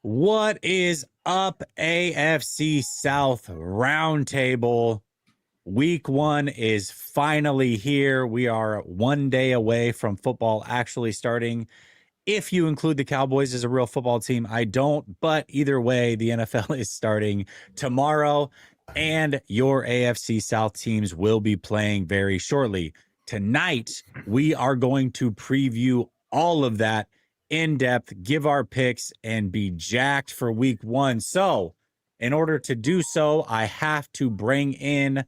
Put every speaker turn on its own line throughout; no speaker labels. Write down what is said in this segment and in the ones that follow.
What is up, AFC South Roundtable? Week 1 is finally here. We are 1 day away from football actually starting. If you include the Cowboys as a real football team, I don't. But either way, the NFL is starting tomorrow, and your AFC South teams will be playing very shortly. Tonight, we are going to preview all of that in depth, give our picks, and be jacked for week 1. So, in order to do so, I have to bring in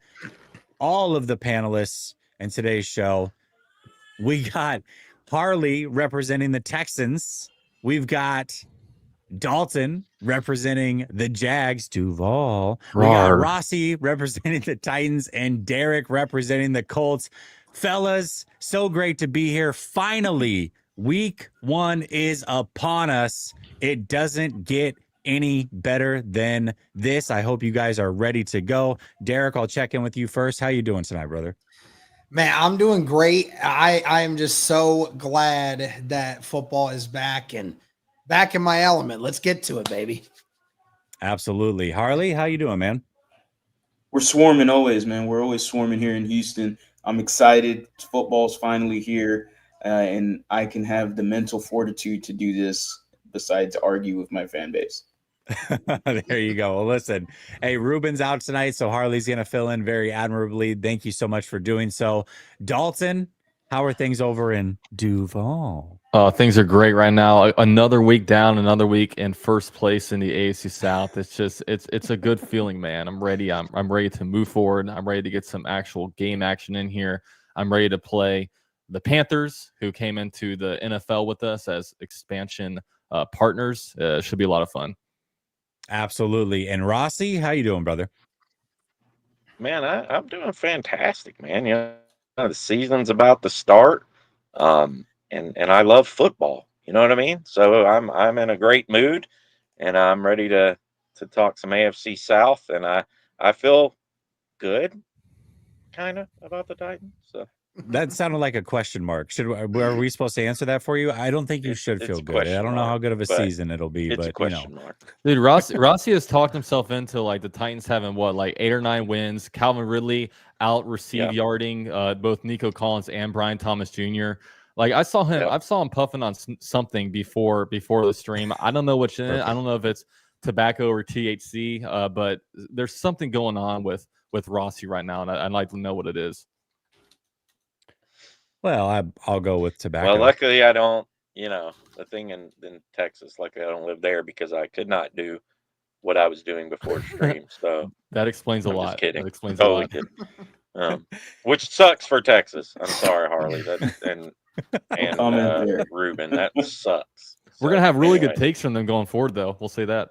all of the panelists in today's show. We got Harley representing the Texans. We've got Dalton representing the Jags, Duval. We got Rossi representing the Titans, and Derek representing the Colts. Fellas, so great to be here. Finally, week 1 is upon us. It doesn't get any better than this. I hope you guys are ready to go. Derek, I'll check in with you first. How you doing tonight, brother?
Man, I'm doing great. I am just so glad that football is back and back in my element. Let's get to it, baby.
Absolutely. Harley, how you doing, man?
We're swarming always, man. We're always swarming here in Houston. I'm excited. Football's finally here, and I can have the mental fortitude to do this besides argue with my fan base.
There you go. Well, listen, hey, Ruben's out tonight, so Harley's going to fill in very admirably. Thank you so much for doing so. Dalton, how are things over in Duval?
Things are great right now. Another week down, another week in first place in the AFC South. It's just it's a good feeling, man. I'm ready. I'm ready to move forward. I'm ready to get some actual game action in here. I'm ready to play the Panthers, who came into the NFL with us as expansion partners. Should be a lot of fun.
Absolutely. And Rossi, how you doing, brother?
Man, I'm doing fantastic, man. You know, the season's about to start. And I love football. You know what I mean? So I'm in a great mood, and I'm ready to talk some AFC South, and I feel good, kind of, about the Titans. So
that sounded like a question mark. Are we supposed to answer that for you? I don't think you should feel good. I don't know how good of a season it'll be,
it's
but
a question mark.
Dude, Rossi has talked himself into like the Titans having like 8 or 9 wins. Calvin Ridley out yarding both Nico Collins and Brian Thomas Jr. Like I saw him puffing on something before the stream. I don't know what's in it. I don't know if it's tobacco or THC, but there's something going on with Rossi right now, and I'd like to know what it is.
Well, I'll go with tobacco.
Well, luckily I don't, the thing in Texas, luckily I don't live there because I could not do what I was doing before the stream. So
that explains a lot.
Just kidding.
That explains
totally
a
lot. Kidding. Which sucks for Texas. I'm sorry, Harley. And Ruben, that sucks.
We're going to have really good takes from them going forward, though. We'll say that.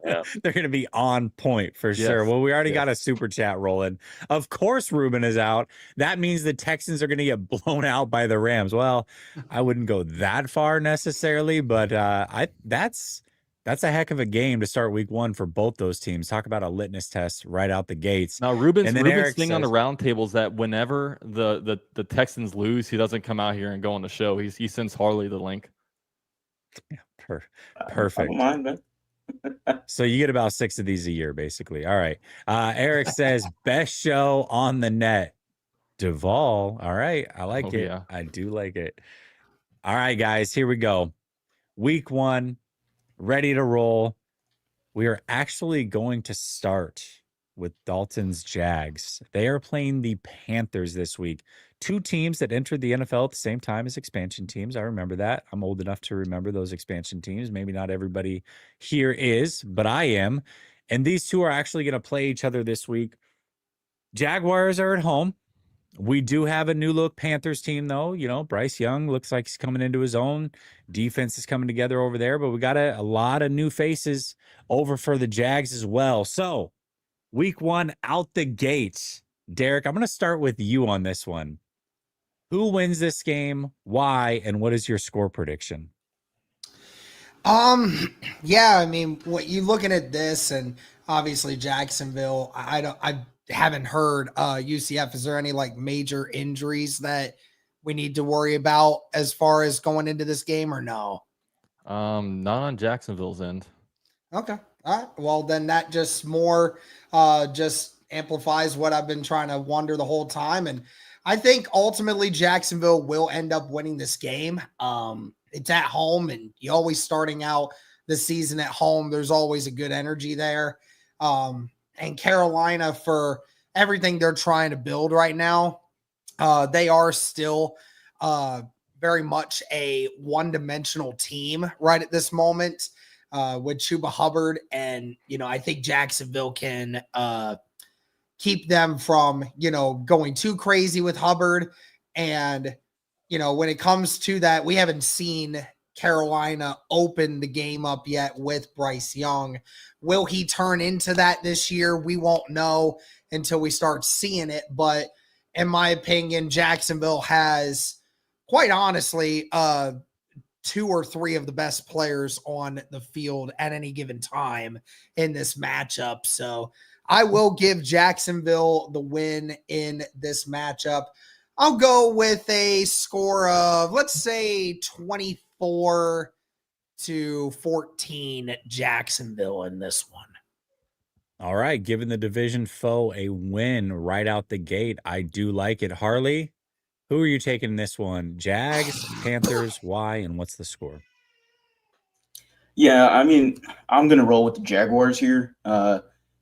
Yeah.
They're going to be on point for sure. Well, we already got a super chat rolling. Of course, Ruben is out. That means the Texans are going to get blown out by the Rams. Well, I wouldn't go that far necessarily, but that's a heck of a game to start week 1 for both those teams. Talk about a litmus test right out the gates.
Now, Ruben's thing on the roundtable is that whenever the Texans lose, he doesn't come out here and go on the show. He sends Harley the link.
Yeah, perfect.
I don't mind, man.
So you get about 6 of these a year, basically. All right. Eric says, best show on the net. Duval. All right. I like it. Yeah. I do like it. All right, guys. Here we go. Week 1. Ready to roll. We are actually going to start with Dalton's Jags. They are playing the Panthers this week. 2 teams that entered the NFL at the same time as expansion teams. I remember that. I'm old enough to remember those expansion teams. Maybe not everybody here is, but I am. And these 2 are actually going to play each other this week. Jaguars are at home. We do have a new look Panthers team, though. You know, Bryce Young looks like he's coming into his own. Defense is coming together over there, but we got a lot of new faces over for the Jags as well. So, week 1 out the gate. Derek, I'm going to start with you on this one. Who wins this game? Why? And what is your score prediction?
Yeah, I mean, what you looking at this, and obviously Jacksonville, I haven't heard UCF. Is there any like major injuries that we need to worry about as far as going into this game, or no?
Not on Jacksonville's end.
Okay. All right. Well, then that just more just amplifies what I've been trying to wonder the whole time. And I think ultimately Jacksonville will end up winning this game. It's at home, and you always starting out the season at home. There's always a good energy there. And Carolina, for everything they're trying to build right now, they are still very much a one-dimensional team right at this moment. With Chuba Hubbard, and I think Jacksonville can keep them from going too crazy with Hubbard. And when it comes to that, we haven't seen Carolina open the game up yet with Bryce Young. Will he turn into that this year? We won't know until we start seeing it. But in my opinion, Jacksonville has, quite honestly, 2 or 3 of the best players on the field at any given time in this matchup. So I will give Jacksonville the win in this matchup. I'll go with a score of, let's say, 24-14 Jacksonville in this one.
All right. Giving the division foe a win right out the gate. I do like it. Harley, who are you taking in this one? Jags, Panthers, why, and what's the score?
Yeah, I mean, I'm going to roll with the Jaguars here.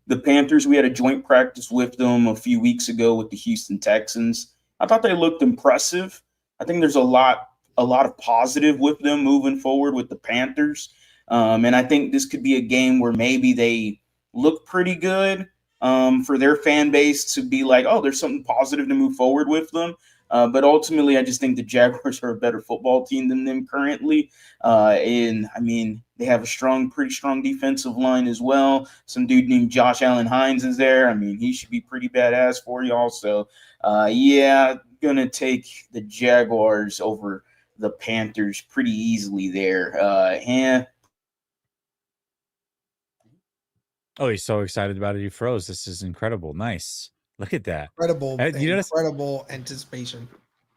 The Panthers, we had a joint practice with them a few weeks ago with the Houston Texans. I thought they looked impressive. I think there's a lot of positive with them moving forward with the Panthers. And I think this could be a game where maybe they look pretty good for their fan base to be like, oh, there's something positive to move forward with them. But ultimately, I just think the Jaguars are a better football team than them currently. And, I mean, they have a pretty strong defensive line as well. Some dude named Josh Allen Hines is there. I mean, he should be pretty badass for you also. Yeah, going to take the Jaguars over the Panthers pretty easily there.
Oh, he's so excited about it. He froze. This is incredible. Nice. Look at that.
Incredible anticipation.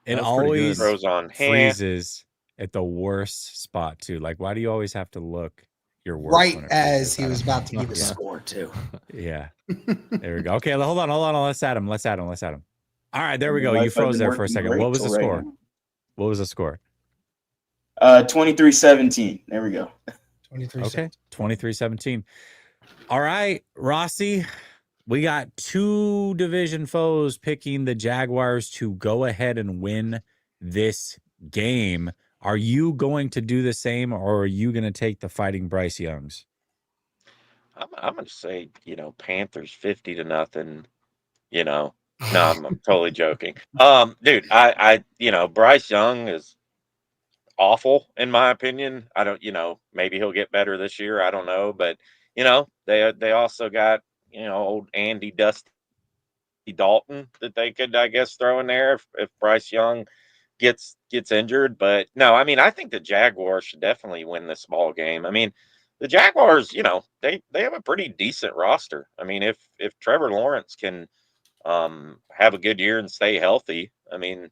It always
Froze on
freezes at the worst spot, too. Like, why do you always have to look your worst?
Right as he was about to give a score, too.
Yeah. There we go. Okay, hold on. Let's add him. All right, there we go. You froze there for a second. What was the score? What was the score?
23-17. There we go.
23-17.
Okay, 23-17. All right, Rossi, we got 2 division foes picking the Jaguars to go ahead and win this game. Are you going to do the same, or are you going to take the Fighting Bryce Youngs?
I'm going to say, Panthers 50-0. No, I'm totally joking. Dude, I Bryce Young is awful in my opinion. I don't, maybe he'll get better this year. I don't know, but they also got, old Andy Dusty Dalton that they could, I guess, throw in there if Bryce Young gets injured. But no, I mean, I think the Jaguars should definitely win this ball game. I mean, the Jaguars, they have a pretty decent roster. I mean, if Trevor Lawrence can have a good year and stay healthy, I mean,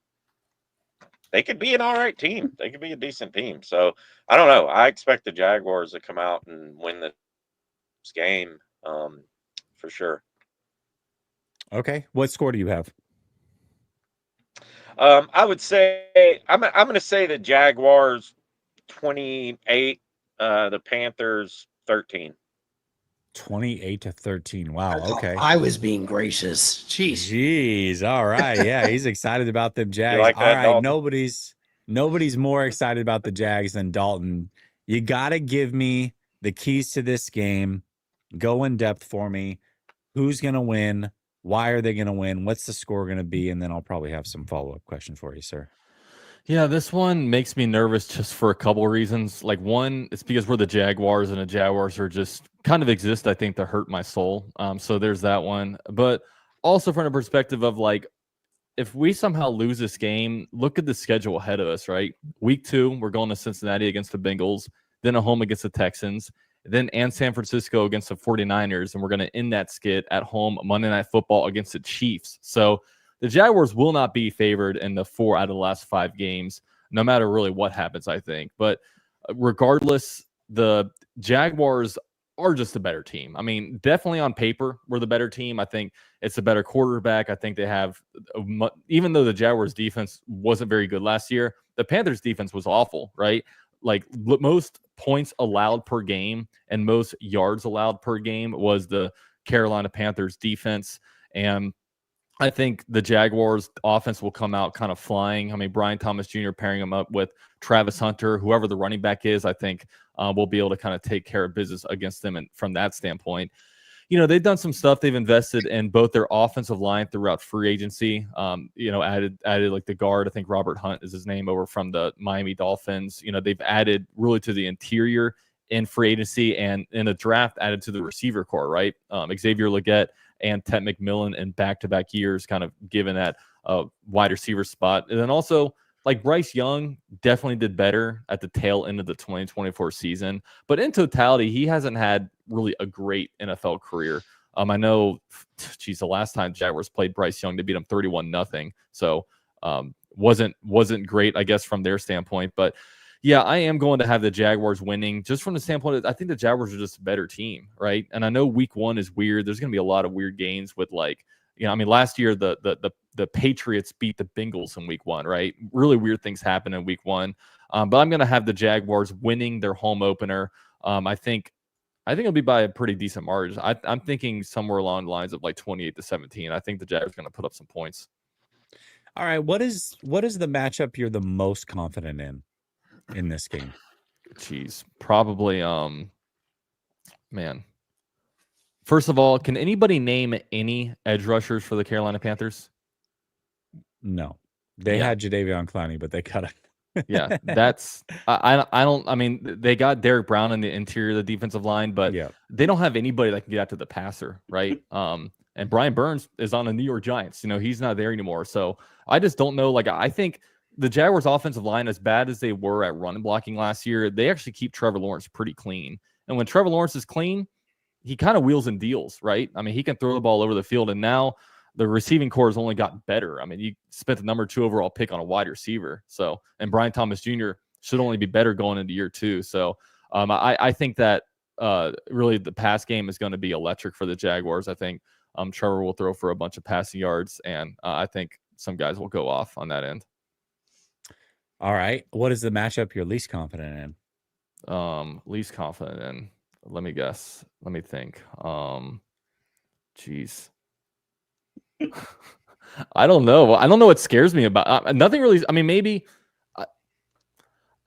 they could be an all right team. They could be a decent team. So I don't know. I expect the Jaguars to come out and win this game for sure.
Okay. What score do you have?
I would say I'm going to say the Jaguars 28, the Panthers 13.
28-13. Wow. Okay.
I was being gracious.
Jeez. All right. Yeah, he's excited about them Jags.
Like that,
all right.
Dalton?
Nobody's more excited about the Jags than Dalton. You got to give me the keys to this game. Go in depth for me. Who's going to win? Why are they going to win? What's the score going to be? And then I'll probably have some follow-up questions for you, sir.
Yeah, this one makes me nervous just for a couple of reasons. Like, one, it's because we're the Jaguars, and the Jaguars are just kind of exist, I think, to hurt my soul. So there's that one. But also from the perspective of, like, if we somehow lose this game, look at the schedule ahead of us, right? Week 2, we're going to Cincinnati against the Bengals, then at home against the Texans, then and San Francisco against the 49ers, and we're going to end that skit at home Monday Night Football against the Chiefs. So the Jaguars will not be favored in the 4 out of the last 5 games, no matter really what happens, I think. But regardless, the Jaguars are just a better team. I mean, definitely on paper, we're the better team. I think it's a better quarterback. I think they have, even though the Jaguars defense wasn't very good last year, the Panthers defense was awful, right? Like most points allowed per game and most yards allowed per game was the Carolina Panthers defense. And I think the Jaguars offense will come out kind of flying. I mean, Brian Thomas Jr. pairing him up with Travis Hunter, whoever the running back is, I think we'll be able to kind of take care of business against them. And from that standpoint, you know, they've done some stuff. They've invested in both their offensive line throughout free agency. You know, added like the guard. I think Robert Hunt is his name, over from the Miami Dolphins. You know, they've added really to the interior in free agency, and in the draft added to the receiver core, right? Xavier Legette and Ted McMillan in back-to-back years, kind of given that wide receiver spot. And then also, like, Bryce Young definitely did better at the tail end of the 2024 season. But in totality, he hasn't had really a great NFL career. I know, geez, the last time Jaguars played Bryce Young, they beat him 31-0. So wasn't great, I guess, from their standpoint. But yeah, I am going to have the Jaguars winning, just from the standpoint of, I think the Jaguars are just a better team, right? And I know week one is weird. There's going to be a lot of weird games with, like, you know, I mean, last year the Patriots beat the Bengals in week one, right? Really weird things happen in week one. But I'm going to have the Jaguars winning their home opener. I think it'll be by a pretty decent margin. I'm thinking somewhere along the lines of like 28-17. I think the Jaguars are going to put up some points.
All right, what is the matchup you're the most confident in this game?
Jeez, probably man. First of all, can anybody name any edge rushers for the Carolina Panthers?
No. They had Jadeveon Clowney, but they cut it.
Yeah, that's I don't. I mean, they got Derek Brown in the interior of the defensive line, but they don't have anybody that can get out to the passer, right? And Brian Burns is on the New York Giants. You know, he's not there anymore. So I just don't know. Like, I think the Jaguars' offensive line, as bad as they were at run blocking last year, they actually keep Trevor Lawrence pretty clean. And when Trevor Lawrence is clean, he kind of wheels and deals, right? I mean, he can throw the ball over the field, and now the receiving core has only gotten better. I mean, you spent the number 2 overall pick on a wide receiver. So, and Brian Thomas Jr. should only be better going into year 2. So I think that really the pass game is going to be electric for the Jaguars. I think Trevor will throw for a bunch of passing yards, and I think some guys will go off on that end.
All right. What is the matchup you're least confident in?
Least confident in. Let me guess. Let me think. Geez. I don't know. I don't know what scares me about nothing really. I mean, maybe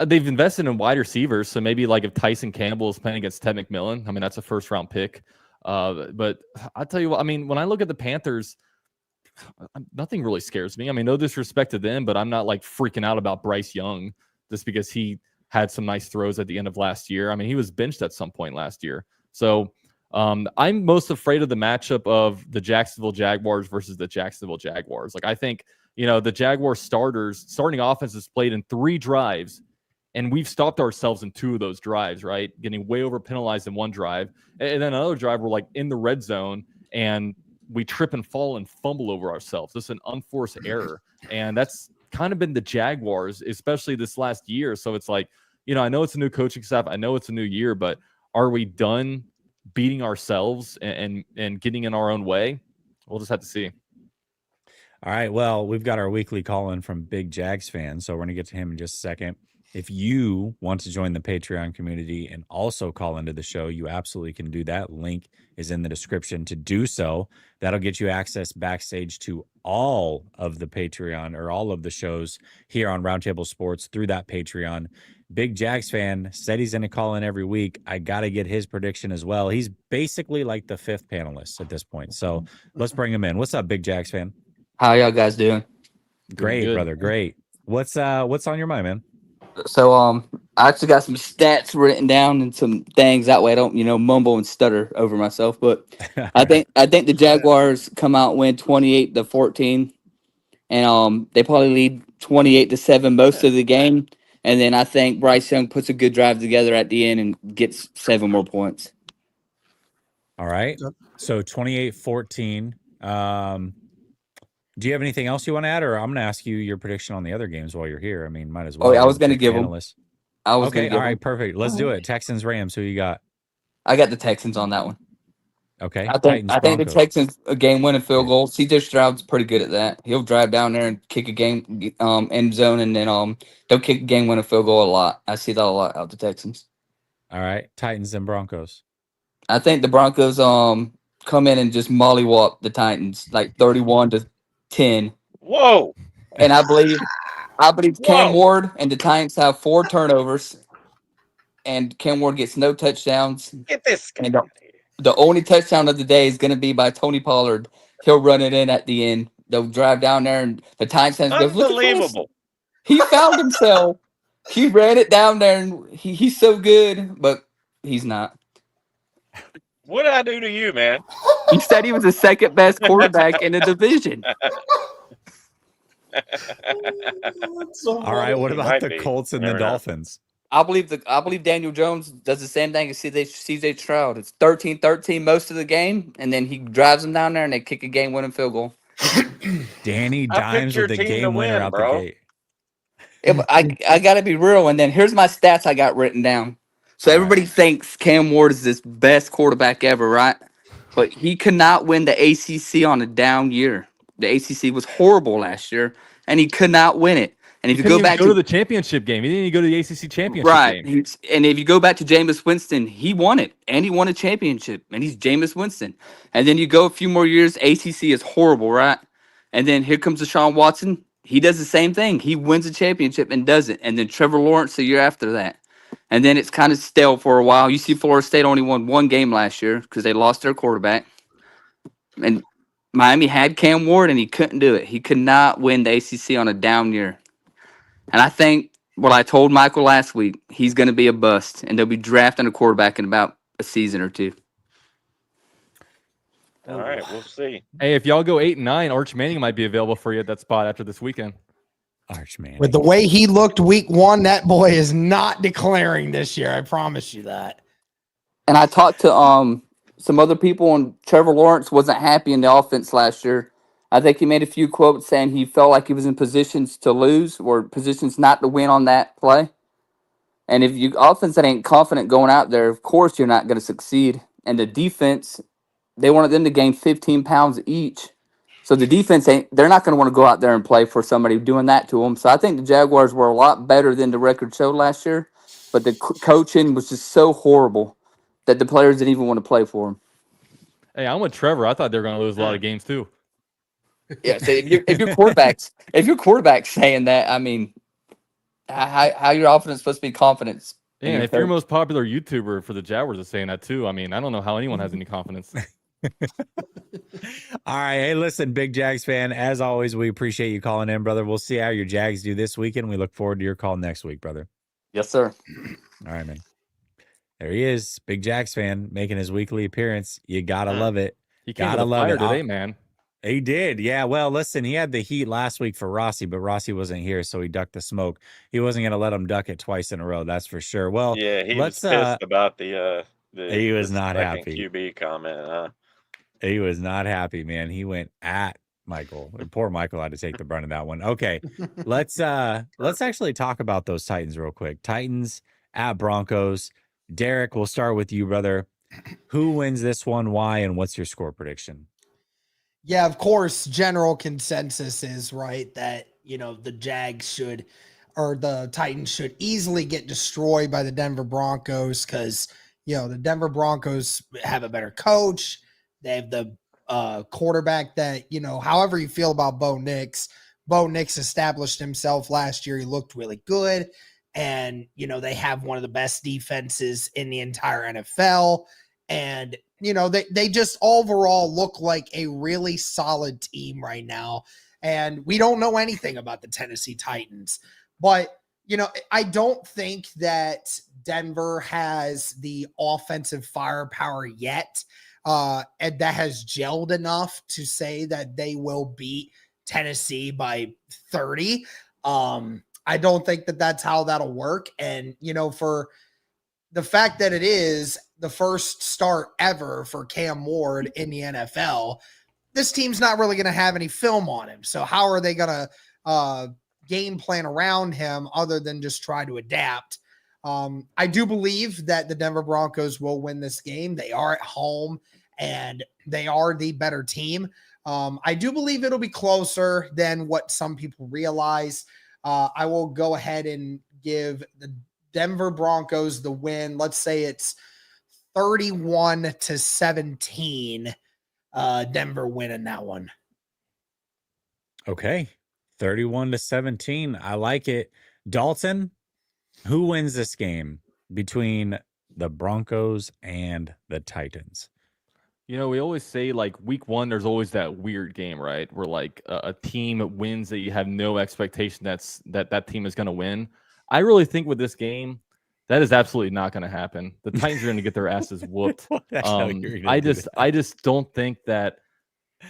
they've invested in wide receivers, so maybe like if Tyson Campbell is playing against Ted McMillan, I mean, that's a first-round pick. But I'll tell you what. I mean, when I look at the Panthers, nothing really scares me. I mean, no disrespect to them, but I'm not like freaking out about Bryce Young just because he had some nice throws at the end of last year. I mean, he was benched at some point last year. So I'm most afraid of the matchup of the Jacksonville Jaguars versus the Jacksonville Jaguars. Like, I think, you know, the Jaguars starting offense is played in 3 drives, and we've stopped ourselves in 2 of those drives, right? Getting way over penalized in one drive. And then another drive, we're like in the red zone and we trip and fall and fumble over ourselves. This is an unforced error. And that's kind of been the Jaguars, especially this last year. So it's like, you know, I know it's a new coaching staff. I know it's a new year, but are we done beating ourselves and getting in our own way? We'll just have to see.
All right. Well, we've got our weekly call-in from Big Jags fans, so we're going to get to him in just a second. If you want to join the Patreon community and also call into the show, you absolutely can do that. Link is in the description to do so. That'll get you access backstage to all of the Patreon or all of the shows here on Roundtable Sports through that Patreon. Big Jags fan said he's going to call in every week. I got to get his prediction as well. He's basically like the 5th panelist at this point. So let's bring him in. What's up, Big Jags fan?
How y'all guys doing?
Great, brother. Great. What's on your mind, man?
So I actually got some stats written down and some things that way I don't, mumble and stutter over myself. But I think the Jaguars come out and win 28-14, and they probably lead 28-7 most of the game. And then I think Bryce Young puts a good drive together at the end and gets 7 more points.
All right. So 28-14. Do you have anything else you want to add, or I'm going to ask you your prediction on the other games while you're here? I mean, might as well.
Oh, yeah, I was going to give them. I was
Okay,
gonna
all right, perfect. Let's do it. Texans, Rams. Who you got?
I got the Texans on that one.
Okay,
I
Titans,
think the
Broncos.
Texans a game winning field goal. CJ Stroud's pretty good at that. He'll drive down there and kick a game end zone, and then they'll kick a game winning field goal a lot. I see that a lot out the Texans.
All right, Titans and Broncos.
I think the Broncos come in and just mollywop the Titans like 31-10.
Whoa.
And I believe Cam
Whoa.
Ward and the Titans have 4 turnovers, and Cam Ward gets no touchdowns.
Get this guy
And
out of here.
the only touchdown of the day is going to be by Tony Pollard. He'll run it in at the end. They'll drive down there, and the Titans fans goes, "Look at this!
Unbelievable.
He found himself. He ran it down there, and he's so good, but he's not."
What did I do to you, man?
He said he was the second best quarterback in the division.
All right, what
He
about
might
the
be.
Colts and the
Never know.
Dolphins?
I believe Daniel Jones does the same thing as CJ Stroud. It's 13-13 most of the game, and then he drives them down there and they kick a game-winning field goal.
Danny
I
Dimes
picked your
with the
team to
game winner
win,
out
bro.
the gate.
Yeah, but I got to be real, and then here's my stats I got written down. So
All
everybody thinks Cam Ward is this best quarterback ever, right? But he could not win the ACC on a down year. The ACC was horrible last year, and he could not win it. And if
He
you
couldn't
go
even
back
go to the championship game. He didn't even go to the ACC championship
right,
game.
and if you go back to Jameis Winston, he won it, and he won a championship, and he's Jameis Winston. And then you go a few more years, ACC is horrible, right? And then here comes Deshaun Watson. He does the same thing. He wins a championship and doesn't. And then Trevor Lawrence the year after that. And then it's kind of stale for a while. You see Florida State only won 1 game last year because they lost their quarterback. And Miami had Cam Ward, and he couldn't do it. He could not win the ACC on a down year. And I think what I told Michael last week, he's going to be a bust, and they'll be drafting a quarterback in about a season or 2.
All right, we'll see.
Hey, if y'all go 8-9, Arch Manning might be available for you at that spot after this weekend.
Arch Manning.
With the way he looked week 1, that boy is not declaring this year. I promise you that.
And I talked to some other people, and Trevor Lawrence wasn't happy in the offense last year. I think he made a few quotes saying he felt like he was in positions to lose or positions not to win on that play. And if you offense that ain't confident going out there, of course you're not going to succeed. And the defense, they wanted them to gain 15 pounds each. So the defense they're not going to want to go out there and play for somebody doing that to them. So I think the Jaguars were a lot better than the record showed last year. But the coaching was just so horrible that the players didn't even want to play for them.
Hey, I'm with Trevor. I thought they were going to lose a lot of games too.
Yeah, so if your quarterback's saying that, I mean, how your offense supposed to be confidence? in
Yeah,
your
if your
coach?
most popular YouTuber for the Jaguars is saying that too, I mean, I don't know how anyone has any confidence.
All right. Hey, listen, big Jags fan. As always, we appreciate you calling in, brother. We'll see how your Jags do this weekend. We look forward to your call next week, brother.
Yes, sir.
All right, man. There he is, big Jags fan, making his weekly appearance. You gotta love it.
He came
Gotta
to the
love
fire
it.
today, man.
He did. Yeah. Well, listen, he had the heat last week for Rossi, but Rossi wasn't here, so he ducked the smoke. He wasn't going to let him duck it twice in a row. That's for sure. Well,
Yeah, he was
let's,
pissed about the
he was not
second
happy.
QB comment, huh?
He was not happy, man. He went at Michael. Poor Michael had to take the brunt of that one. Okay. Let's actually talk about those Titans real quick. Titans at Broncos. Derek, we'll start with you, brother. Who wins this one? Why? And what's your score prediction?
Yeah, of course, general consensus is right that, the Jags should, or the Titans should easily get destroyed by the Denver Broncos because, the Denver Broncos have a better coach. They have the quarterback that, however you feel about Bo Nix established himself last year. He looked really good. And, they have one of the best defenses in the entire NFL. And, they just overall look like a really solid team right now. And we don't know anything about the Tennessee Titans. But, I don't think that Denver has the offensive firepower yet and that has gelled enough to say that they will beat Tennessee by 30. I don't think that that's how that'll work. And, for the fact that it is the first start ever for Cam Ward in the NFL, this team's not really going to have any film on him. So how are they going to game plan around him other than just try to adapt? I do believe that the Denver Broncos will win this game. They are at home and they are the better team. I do believe it'll be closer than what some people realize. I will go ahead and give the Denver Broncos the win. Let's say it's 31-17. Denver winning that one.
Okay. 31-17. I like it. Dalton, who wins this game between the Broncos and the Titans?
You know, we always say like week one, there's always that weird game, right? Where like a team wins that you have no expectation that team is going to win. I really think with this game, that is absolutely not going to happen. The Titans are going to get their asses whooped. I just don't think that.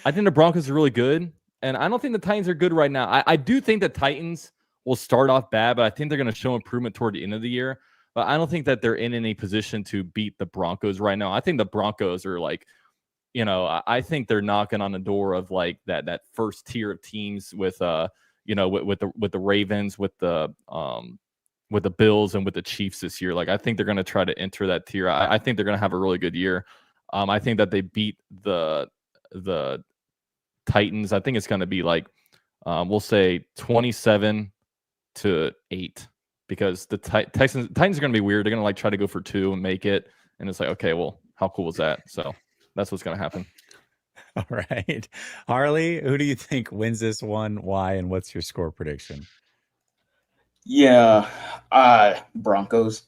I think the Broncos are really good, and I don't think the Titans are good right now. I do think the Titans will start off bad, but I think they're going to show improvement toward the end of the year. But I don't think that they're in any position to beat the Broncos right now. I think the Broncos are like, I think they're knocking on the door of like that first tier of teams with with the Ravens, with the Bills, and with the Chiefs this year. Like I think they're going to try to enter that tier. I think they're going to have a really good year. I think that they beat the Titans. I think it's going to be like we'll say 27-8 because the Titans are going to be weird. They're going to like try to go for 2 and make it, and it's like, okay, well, how cool was that? So that's what's going to happen.
All right. Harley, who do you think wins this one? Why? And what's your score prediction?
Yeah, Broncos.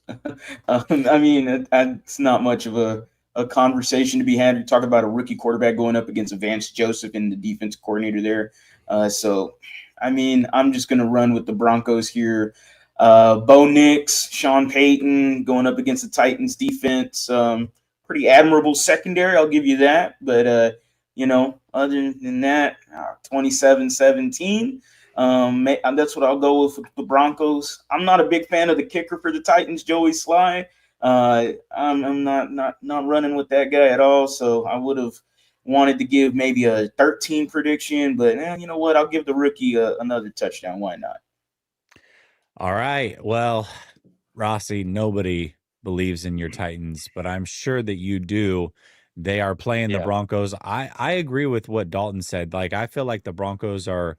I mean, it's not much of a conversation to be had. You're talking about a rookie quarterback going up against Vance Joseph and the defense coordinator there. So, I mean, I'm just going to run with the Broncos here. Bo Nix, Sean Payton going up against the Titans defense. Pretty admirable secondary, I'll give you that. But, other than that, 27-17. That's what I'll go with the Broncos. I'm not a big fan of the kicker for the Titans, Joey Sly. I'm not running with that guy at all. So I would have wanted to give maybe a 13 prediction, but you know what? I'll give the rookie another touchdown. Why not?
All right. Well, Rossi, nobody believes in your Titans, but I'm sure that you do. They are playing the Broncos. I agree with what Dalton said. Like, I feel like the Broncos are,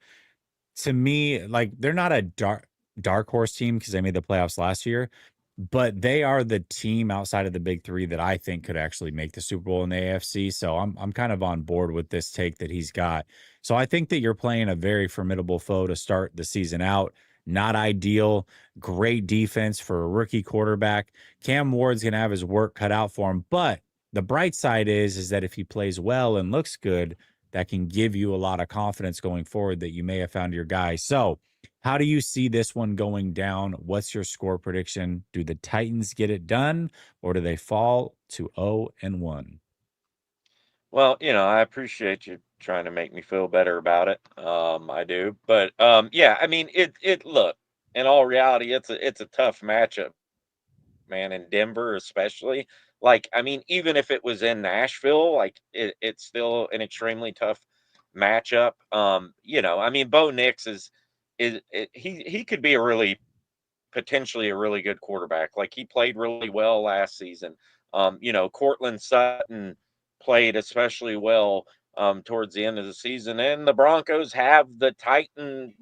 to me, like they're not a dark horse team because they made the playoffs last year, but they are the team outside of the big three that I think could actually make the Super Bowl in the AFC. So I'm kind of on board with this take that he's got. So I think that you're playing a very formidable foe to start the season out. Not ideal. Great defense for a rookie quarterback. Cam Ward's going to have his work cut out for him. But the bright side is that if he plays well and looks good, that can give you a lot of confidence going forward that you may have found your guy. So how do you see this one going down? What's your score prediction? Do the Titans get it done, or do they fall to 0-1?
Well, I appreciate you trying to make me feel better about it. I do. But yeah, I mean, look, in all reality, it's a tough matchup, man, in Denver especially. Like, I mean, even if it was in Nashville, like it's still an extremely tough matchup. I mean, Bo Nix he could be potentially a really good quarterback. Like he played really well last season. Cortland Sutton played especially well towards the end of the season, and the Broncos have a Titan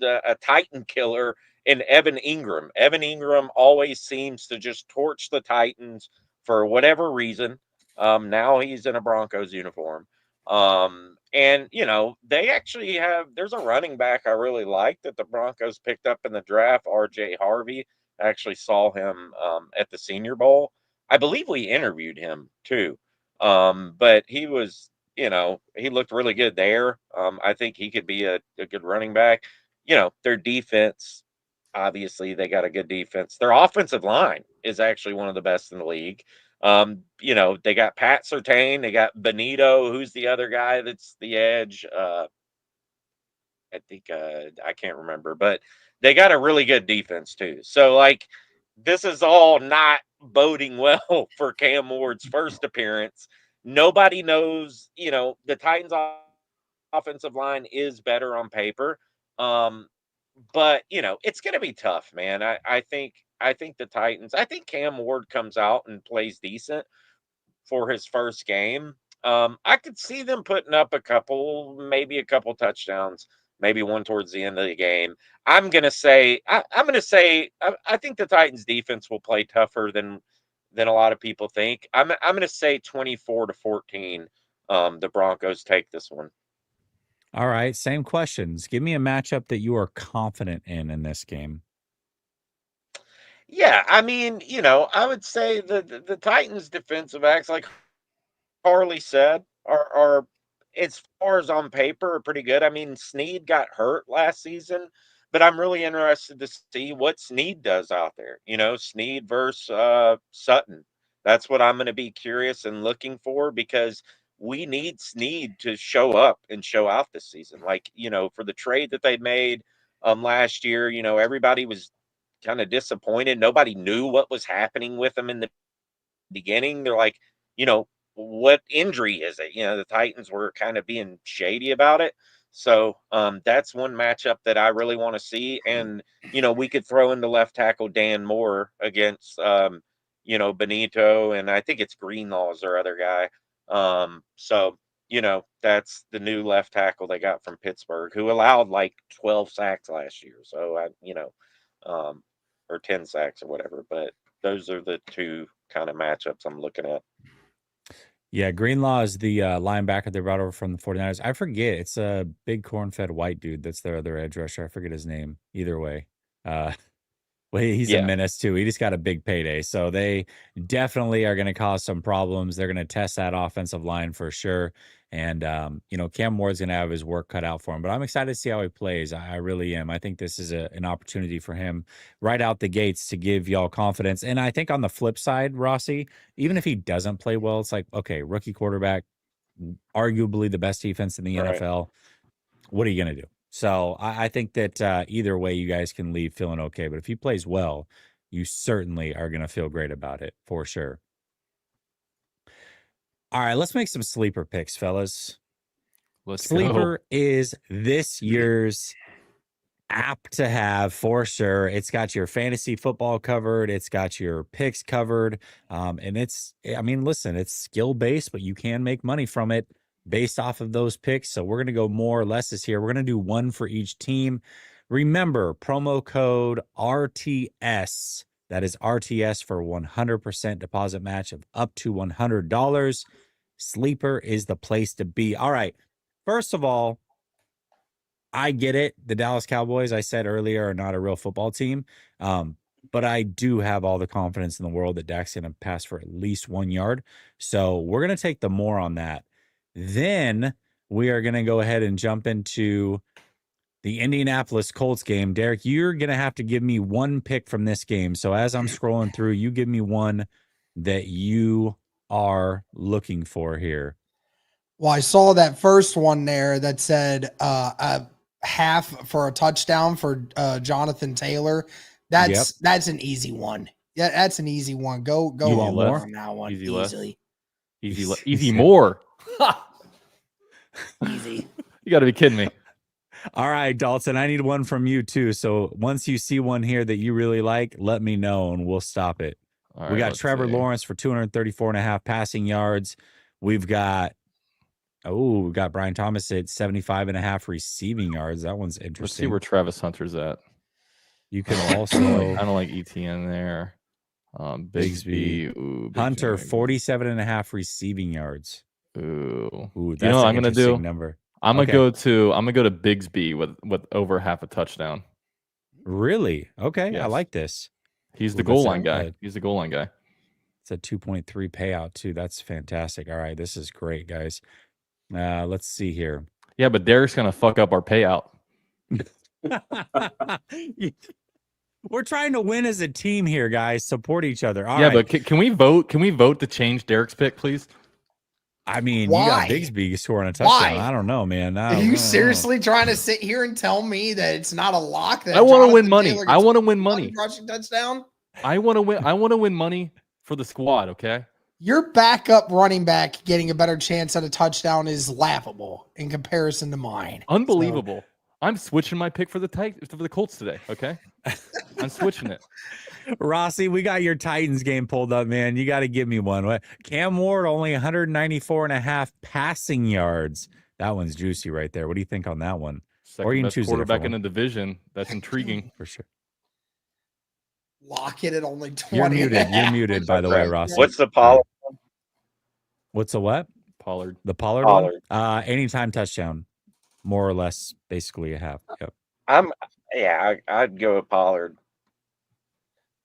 killer in Evan Ingram. Evan Ingram always seems to just torch the Titans for whatever reason. Now he's in a Broncos uniform. And they actually there's a running back I really like that the Broncos picked up in the draft, RJ Harvey. I actually saw him at the Senior Bowl. I believe we interviewed him too. But he was, he looked really good there. I think he could be a good running back. Their defense, obviously they got a good defense. Their offensive line is actually one of the best in the league. They got Pat Surtain, they got Benito, who's the other guy that's the edge. I think I can't remember, but they got a really good defense too. So like this is all not boding well for Cam Ward's first appearance. Nobody knows, the Titans offensive line is better on paper. But it's going to be tough, man. I think I think the Titans. I think Cam Ward comes out and plays decent for his first game. I could see them putting up maybe a couple touchdowns, maybe one towards the end of the game. I'm gonna say I think the Titans defense will play tougher than a lot of people think. I'm gonna say 24-14. The Broncos take this one.
All right, same questions. Give me a matchup that you are confident in this game.
Yeah, I mean, I would say the Titans defensive backs, like Harley said, are as far as on paper are pretty good. I mean, Snead got hurt last season, but I'm really interested to see what Snead does out there. Snead versus Sutton. That's what I'm going to be curious and looking for, because we need Snead to show up and show out this season. Like, for the trade that they made last year, everybody was kind of disappointed. Nobody knew what was happening with him in the beginning. They're like, what injury is it? The Titans were kind of being shady about it. So that's one matchup that I really want to see. And, we could throw in the left tackle Dan Moore against, Benito, and I think it's Greenlaw is their other guy. So, that's the new left tackle they got from Pittsburgh, who allowed like 12 sacks last year. So, or 10 sacks or whatever. But those are the two kind of matchups I'm looking at.
Yeah, Greenlaw is the linebacker they brought over from the 49ers. I forget. It's a big corn-fed white dude that's their other edge rusher. I forget his name. Either way. Well, he's a menace too. He just got a big payday. So they definitely are going to cause some problems. They're going to test that offensive line for sure. And, Cam Ward's going to have his work cut out for him. But I'm excited to see how he plays. I really am. I think this is an opportunity for him right out the gates to give y'all confidence. And I think on the flip side, Rossi, even if he doesn't play well, it's like, okay, rookie quarterback, arguably the best defense in the NFL. What are you going to do? So I think that either way, you guys can leave feeling okay. But if he plays well, you certainly are going to feel great about it for sure. All right, let's make some sleeper picks, fellas. Sleeper is this year's app to have for sure. It's got your fantasy football covered. It's got your picks covered. And it's skill-based, but you can make money from it based off of those picks. So we're going to go more or less this year. We're going to do one for each team. Remember, promo code RTS. That is RTS for 100% deposit match of up to $100. Sleeper is the place to be. All right. First of all, I get it. The Dallas Cowboys, I said earlier, are not a real football team. But I do have all the confidence in the world that Dak's going to pass for at least 1 yard. So we're going to take the more on that. Then we are going to go ahead and jump into the Indianapolis Colts game. Derek, you're going to have to give me one pick from this game. So as I'm scrolling through, you give me one that you are looking for here.
Well, I saw that first one there that said a half for a touchdown for Jonathan Taylor. That's an easy one. Yeah, that's an easy one. Go
more
on that one.
Easy more.
Easy.
You got to be kidding me.
All right, Dalton, I need one from you too. So once you see one here that you really like, let me know and we'll stop it.
All
we
right,
got Trevor Lawrence for 234.5 passing yards. We've got Brian Thomas at 75.5 receiving yards. That one's interesting.
Let's see where Travis Hunter's at.
You can also
I don't like ETN there. Bigsby. Ooh,
Hunter 47.5 receiving yards.
Ooh,
that's
you know what I'm gonna do?
Number.
I'm gonna go to Bigsby with over half a touchdown.
Really? Okay,
yes.
I like this.
He's the goal line guy. He's the goal line guy.
It's a 2.3 payout too. That's fantastic. All right, this is great, guys. Let's see here.
Yeah, but Derek's gonna fuck up our payout.
We're trying to win as a team here, guys. Support each other. All
right.
But
can we vote? Can we vote to change Derek's pick, please?
I mean,
Why?
You got Bigsby scoring a touchdown.
Why?
I don't know, man.
Are you seriously trying to sit here and tell me that it's not a lock? That
I want to win money. I want to win money.
Rushing touchdown.
I want to win. I want to win money for the squad. Okay.
Your backup running back getting a better chance at a touchdown is laughable in comparison to mine.
Unbelievable. So, I'm switching my pick for the Colts today. Okay. I'm switching it.
Rossi, we got your Titans game pulled up, man. You got to give me one. What? Cam Ward only 194.5 passing yards. That one's juicy right there. What do you think on that one?
Second
Or you can
best
choose a
quarterback
different
in the division. That's intriguing.
for sure.
Lock it at only 20.
You're muted. You're muted, by the way, Rossi.
What's the Pollard?
What's the what?
Pollard.
The Pollard,
Pollard.
one? Anytime touchdown, more or less, basically a half. Yep.
I'd go with Pollard.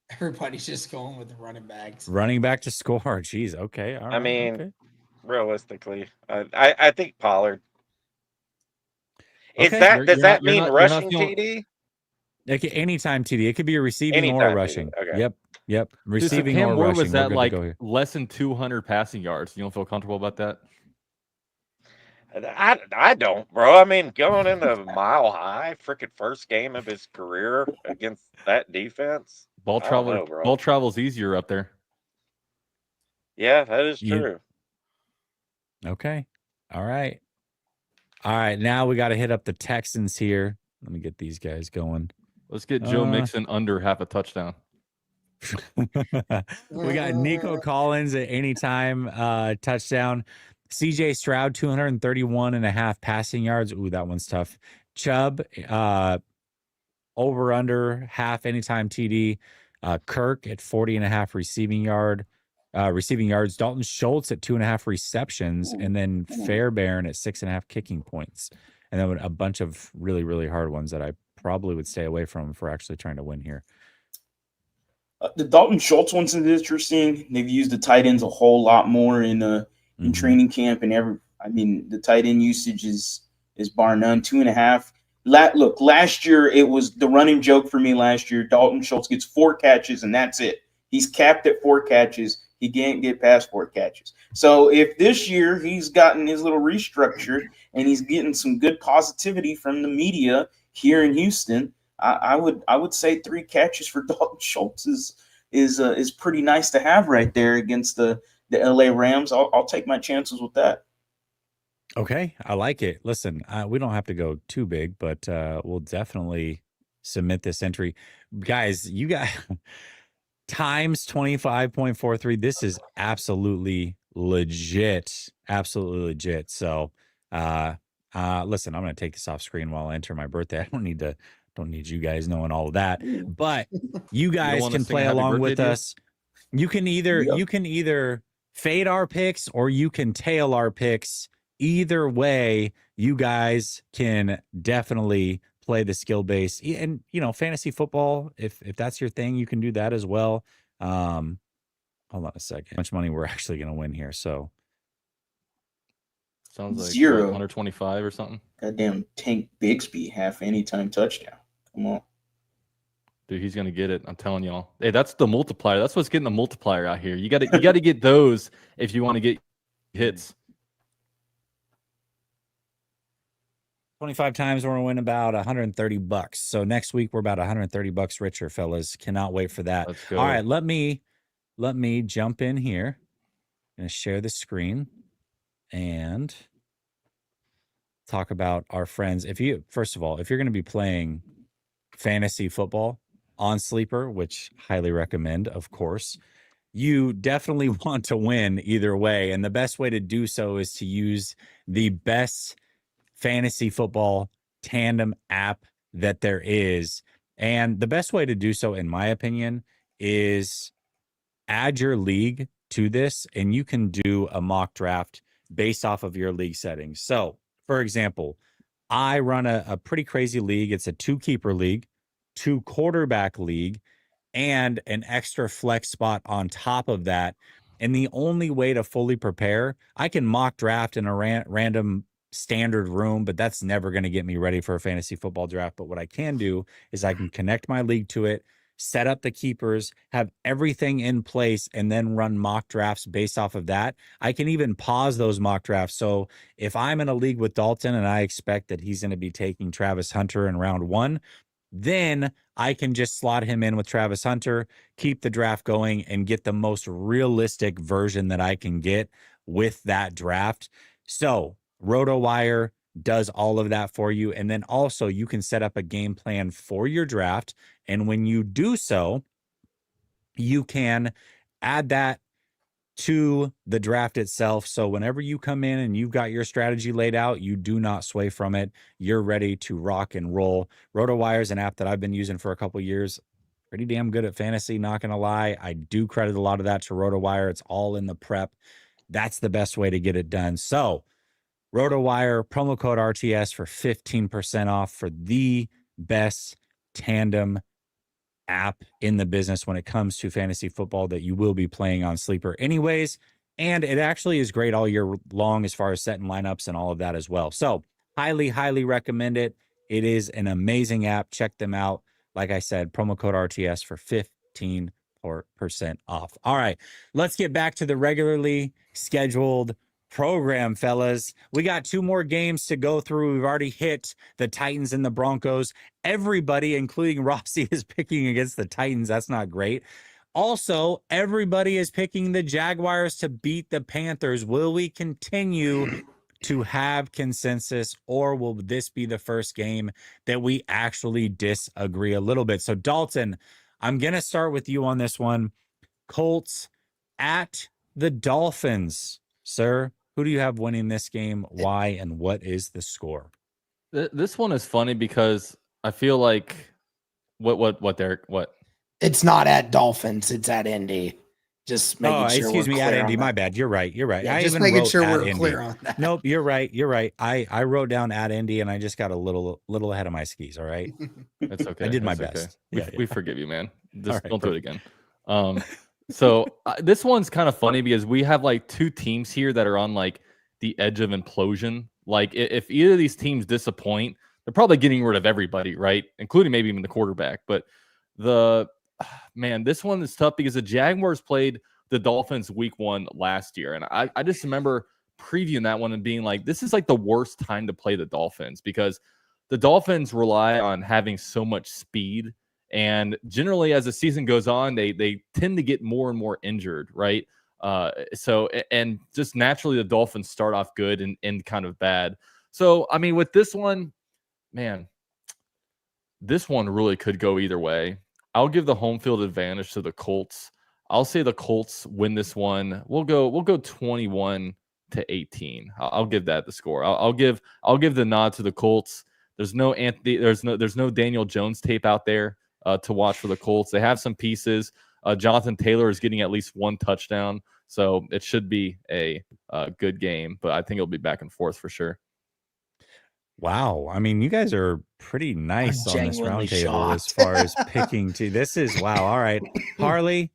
Everybody's just going with the running backs.
Running back to score. Jeez. Okay. All right.
I mean,
okay.
realistically, I think Pollard.
Okay.
Does that mean
you're
rushing
not feeling-
TD?
Anytime TD. It could be a receiving
Anytime
or a
TD,
rushing.
okay.
Yep.
Dude,
Receiving
Cam
or
Ward
rushing.
was
We're
at
good to
like
go here.
less than 200 passing yards. You don't feel comfortable about that?
I don't, bro. I mean, going into Mile High, freaking first game of his career against that defense.
Ball
I don't know,
travel.
bro.
Ball travel's easier up there.
Yeah, that is
You-
true.
Okay. All right. Now we got to hit up the Texans here. Let me get these guys going.
Let's get Joe Mixon under half a touchdown.
We got Nico Collins at anytime touchdown. CJ Stroud, 231.5 passing yards. Ooh, that one's tough. Chubb, over under half anytime TD. Kirk at 40.5 receiving yards. Dalton Schultz at 2.5 receptions, and then Fairbairn at 6.5 kicking points. And then a bunch of really, really hard ones that I probably would stay away from for actually trying to win here.
The Dalton Schultz ones is interesting. They've used the tight ends a whole lot more in training camp and the tight end usage is bar none. 2.5. Look, last year it was the running joke for me. Last year, Dalton Schultz gets 4 catches and that's it. He's capped at 4 catches. He can't get past 4 catches. So if this year he's gotten his little restructure and he's getting some good positivity from the media here in Houston, I would say 3 catches for Dalton Schultz is pretty nice to have right there against the LA Rams. I'll take my chances with that.
Okay, I like it. Listen, we don't have to go too big, but we'll definitely submit this entry. Guys, you got times 25.43. This is absolutely legit. Absolutely legit. So listen, I'm going to take this off screen while I enter my birthday. I don't need you guys knowing all of that, but you guys can play along with us. You can either fade our picks or you can tail our picks. Either way, you guys can definitely play the skill base, and fantasy football. If that's your thing, you can do that as well. Hold on a second. How much money we're actually going to win here? So
sounds like
0.
125 or something.
Goddamn Tank Bigsby half anytime touchdown. Come on.
Dude, he's gonna get it. I'm telling y'all. Hey, that's the multiplier. That's what's getting the multiplier out here. You got to get those if you want to get hits.
25 times we're going to win about $130. So next week we're about $130 richer, fellas. Cannot wait for that.
Let's go.
All right, let me jump in here. I'm going to share the screen and talk about our friends. First of all, if you're going to be playing fantasy football on Sleeper, which highly recommend, of course, you definitely want to win either way. And the best way to do so is to use the best fantasy football tandem app that there is. And the best way to do so, in my opinion, is add your league to this, and you can do a mock draft based off of your league settings. So, for example, I run a pretty crazy league. It's a 2-keeper league, 2-quarterback league, and an extra flex spot on top of that. And the only way to fully prepare, I can mock draft in a random standard room, but that's never going to get me ready for a fantasy football draft. But what I can do is I can connect my league to it, set up the keepers, have everything in place, and then run mock drafts based off of that. I can even pause those mock drafts. So if I'm in a league with Dalton and I expect that he's going to be taking Travis Hunter in round 1, then I can just slot him in with Travis Hunter, keep the draft going, and get the most realistic version that I can get with that draft. So RotoWire, does all of that for you. And then also you can set up a game plan for your draft. And when you do so, you can add that to the draft itself. So whenever you come in and you've got your strategy laid out, you do not sway from it. You're ready to rock and roll. RotoWire is an app that I've been using for a couple of years. Pretty damn good at fantasy, not going to lie. I do credit a lot of that to RotoWire. It's all in the prep. That's the best way to get it done. So RotoWire, promo code RTS for 15% off for the best tandem app in the business when it comes to fantasy football that you will be playing on Sleeper anyways. And it actually is great all year long as far as setting lineups and all of that as well. So highly, highly recommend it. It is an amazing app. Check them out. Like I said, promo code RTS for 15% off. All right, let's get back to the regularly scheduled program, fellas. We got 2 more games to go through. We've already hit the Titans and the Broncos. Everybody, including Rossi, is picking against the Titans. That's not great. Also, everybody is picking the Jaguars to beat the Panthers. Will we continue to have consensus, or will this be the first game that we actually disagree a little bit? So, Dalton, I'm going to start with you on this one. Colts at the Dolphins. Sir, who do you have winning this game? Why, and what is the score?
This one is funny because I feel like what Derek, what?
It's not at Dolphins. It's at Indy. Just making sure.
Excuse me, at Indy. My bad. You're right. You're right.
Yeah,
I
just
even
making
wrote
sure
at
we're
Indy.
clear on that.
Nope, you're right. You're right. I wrote down at Indy, and I just got a little ahead of my skis. All right.
That's okay.
I did my
That's
best.
Okay. We forgive you, man. Just
right,
don't do it again. So this one's kind of funny because we have like 2 teams here that are on like the edge of implosion. Like if either of these teams disappoint, they're probably getting rid of everybody, right? Including maybe even the quarterback. But this one is tough because the Jaguars played the Dolphins week 1 last year. And I just remember previewing that one and being like, this is like the worst time to play the Dolphins because the Dolphins rely on having so much speed. And generally, as the season goes on, they tend to get more and more injured, right? So just naturally, the Dolphins start off good and end kind of bad. So, I mean, with this one, man, this one really could go either way. I'll give the home field advantage to the Colts. I'll say the Colts win this one. We'll go 21-18. I'll give that the score. I'll give the nod to the Colts. There's no Daniel Jones tape out there to watch for the Colts. They have some pieces. Jonathan Taylor is getting at least 1 touchdown, so it should be a good game. But I think it'll be back and forth for sure.
Wow. I mean, you guys are pretty nice on this
genuinely
roundtable as
shocked.
far as picking to. This is wow. All right. Harley,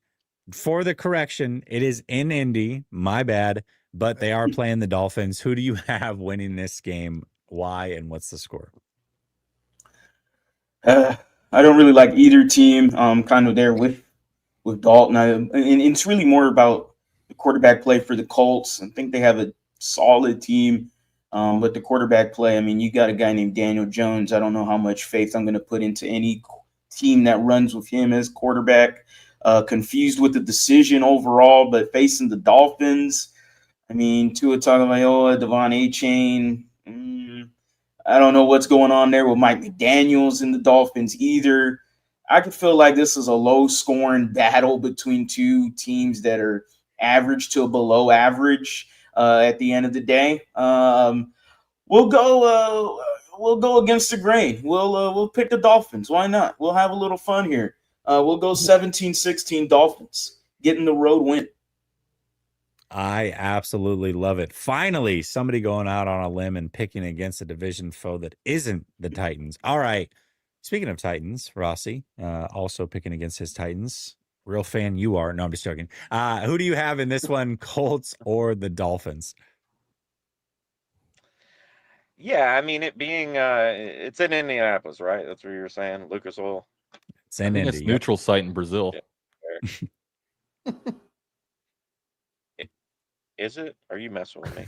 for the correction, it is in Indy. My bad. But they are playing the Dolphins. Who do you have winning this game? Why, and what's the score?
I don't really like either team. Kind of there with Dalton. And it's really more about the quarterback play for the Colts. I think they have a solid team. But the quarterback play, I mean, you got a guy named Daniel Jones. I don't know how much faith I'm going to put into any team that runs with him as quarterback. Confused with the decision overall, but facing the Dolphins, I mean, Tua Tagovailoa, Devon Achane. I don't know what's going on there with Mike McDaniels and the Dolphins either. I could feel like this is a low-scoring battle between 2 teams that are average to below average. At the end of the day, we'll go against the grain. We'll pick the Dolphins. Why not? We'll have a little fun here. We'll go 17-16 Dolphins, getting the road win.
I absolutely love it. Finally, somebody going out on a limb and picking against a division foe that isn't the Titans. All right. Speaking of Titans, Rossi, also picking against his Titans. Real fan you are. No, I'm just joking. Who do you have in this one, Colts or the Dolphins?
Yeah, I mean, it being it's in Indianapolis, right? That's what you were saying, Lucas Oil.
It's in Indy.
It's neutral site in Brazil.
Yeah. Is it? Are you messing with me?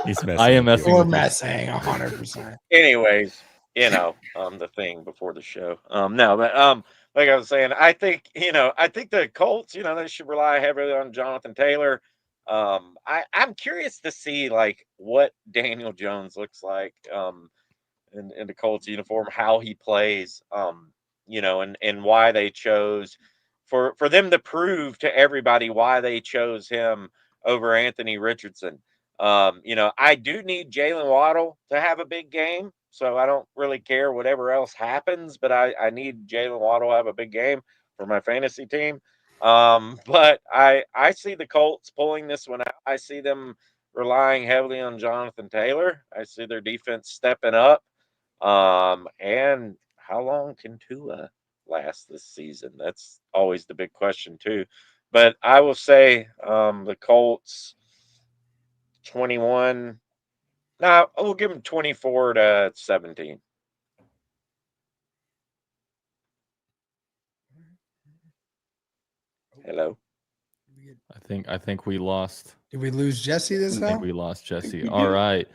He's messing.
I am messing.
We're
with you.
messing 100%.
Anyways, the thing before the show. No, but like I was saying, I think the Colts, they should rely heavily on Jonathan Taylor. I'm curious to see like what Daniel Jones looks like in the Colts uniform, how he plays, and why they chose for them to prove to everybody why they chose him over Anthony Richardson. I do need Jalen Waddle to have a big game, so I don't really care whatever else happens, but I need Jalen Waddle to have a big game for my fantasy team. But I see the Colts pulling this one out. I see them relying heavily on Jonathan Taylor. I see their defense stepping up. And how long can Tua last this season? That's always the big question too. But I will say the Colts 21. No, we'll give them 24-17. Hello.
I think we lost.
Did we lose Jesse this
I
time?
think we lost Jesse. All right.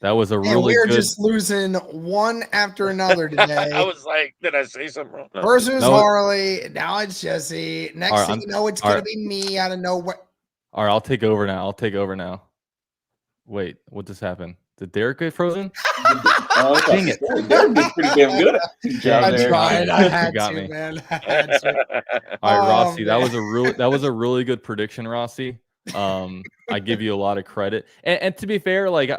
That was a
Man,
really
we're
good.
just losing one after another today.
I was like, did I say something wrong? No.
First it was
No.
Harley, now it's Jesse. Next
All right,
thing you know, it's
all
gonna
right.
be me out of nowhere.
All right, I'll take over now. Wait, what just happened? Did Derek get frozen?
Oh,
Dang it.
Derek did pretty damn good. Good job
I
there.
tried. I
You
had
got
to,
me.
man. I had to.
All right,
Oh,
Rossi, that
man.
was a really good prediction, Rossi. I give you a lot of credit. And to be fair, like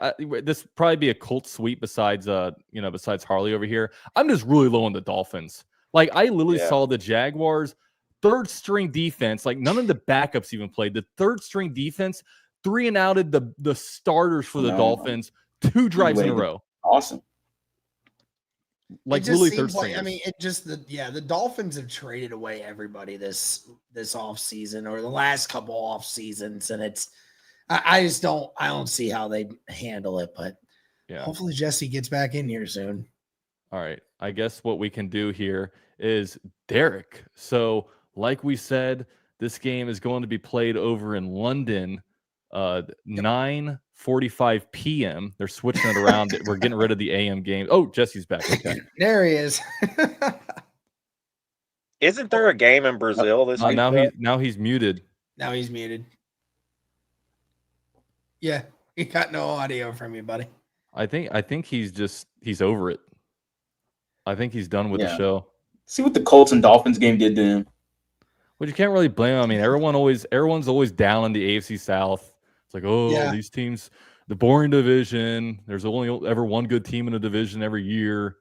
this probably be a Colts sweep besides besides Harley over here. I'm just really low on the Dolphins. Like I literally
Yeah.
saw the Jaguars third string defense, like none of the backups even played. The third string defense 3-and-outed the starters for the
Phenomenal.
Dolphins 2 drives in a row.
Awesome.
Like
it just
literally third
seems like,
stringers.
I mean, it just the Dolphins have traded away everybody this off season or the last couple off seasons, and it's I don't see how they handle it, but
Yeah.
hopefully Jesse gets back in here soon.
All right. I guess what we can do here is Derek. So, like we said, this game is going to be played over in London, 9:45 p.m. They're switching it around. We're getting rid of the AM game. Oh, Jesse's back. Okay.
There he is.
Isn't there a game in Brazil this week?
Now he's muted.
Now he's muted. Yeah, he got no audio from you, buddy.
I think he's over it. I think he's done with the
Yeah.
show.
See what the Colts and Dolphins game did to him.
But you can't really blame him. I mean, everyone's always down in the AFC South. It's like, oh,
Yeah.
these teams, the boring division. There's only ever one good team in a division every year.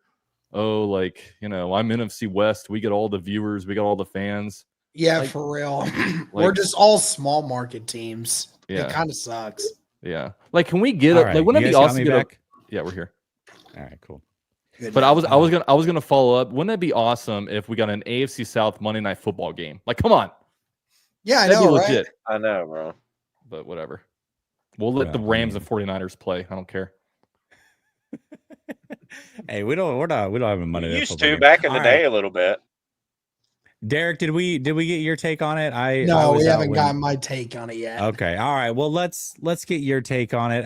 Oh, like, I'm NFC West. We get all the viewers. We got all the fans.
Yeah,
Like-
for real. We're just all small market teams.
Yeah.
It kind of sucks.
Yeah. Like, can we get
All
up?
right,
Like, wouldn't
you
it be
guys got
awesome
me
to get up?
back?
Yeah, we're here.
All right, cool.
Good
But
job.
I was gonna follow up. Wouldn't it be awesome if we got an AFC South Monday Night Football game? Like, come on,
Yeah, I
that'd be
know, right?
legit.
I know, bro.
But whatever. We'll let the
Well, I
Rams
mean-
and 49ers play. I don't care.
Hey, we don't have a Monday
You
Night
used
Football
to
game.
back in the
All
day
right.
a little bit.
Derek, did we get your take on it? I
No,
was
we
out
haven't
when-
gotten my take on it yet.
Okay, all right. Well, let's get your take on it.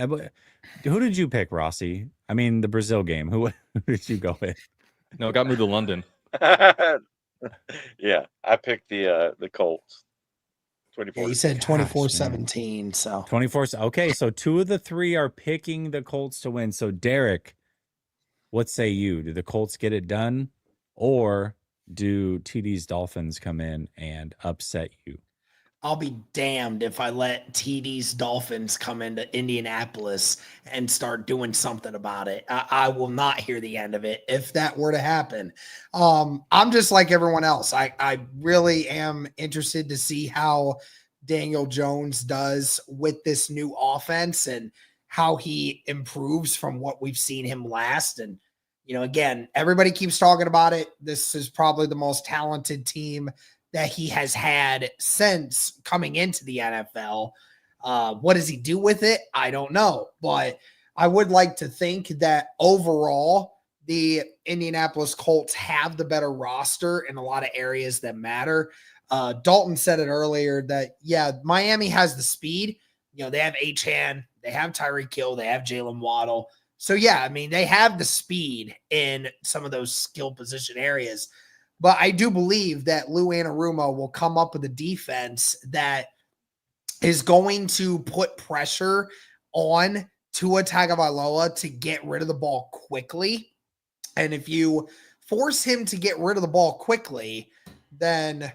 Who did you pick, Rossi? I mean, the Brazil game. Who did you go with?
No, it got moved to London.
Yeah, I picked the Colts. 24.
Yeah, you said
Gosh, man.
24-17, so
24. Okay, so 2 of the 3 are picking the Colts to win. So, Derek, what say you? Do the Colts get it done, or do TD's Dolphins come in and upset you?
I'll be damned if I let TD's Dolphins come into Indianapolis and start doing something about it. I will not hear the end of it if that were to happen. I'm just like everyone else. I really am interested to see how Daniel Jones does with this new offense and how he improves from what we've seen him last. And, again, everybody keeps talking about it. This is probably the most talented team that he has had since coming into the NFL. What does he do with it? I don't know, but I would like to think that overall the Indianapolis Colts have the better roster in a lot of areas that matter. Dalton said it earlier that, yeah, Miami has the speed. They have Achane, they have Tyreek Hill, they have Jalen Waddle. So, yeah, I mean, they have the speed in some of those skill position areas. But I do believe that Lou Anarumo will come up with a defense that is going to put pressure on Tua Tagovailoa to get rid of the ball quickly. And if you force him to get rid of the ball quickly, then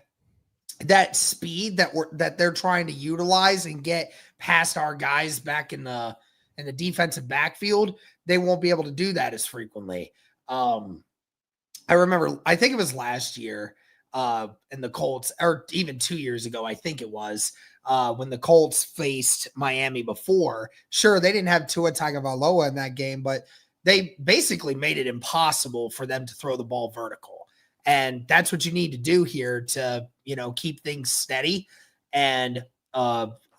that speed that they're trying to utilize and get past our guys back in the defensive backfield, they won't be able to do that as frequently. I remember, I think it was last year in the Colts, or even 2 years ago, I think it was, when the Colts faced Miami before. Sure, they didn't have Tua Tagovailoa in that game, but they basically made it impossible for them to throw the ball vertical. And that's what you need to do here to, keep things steady. And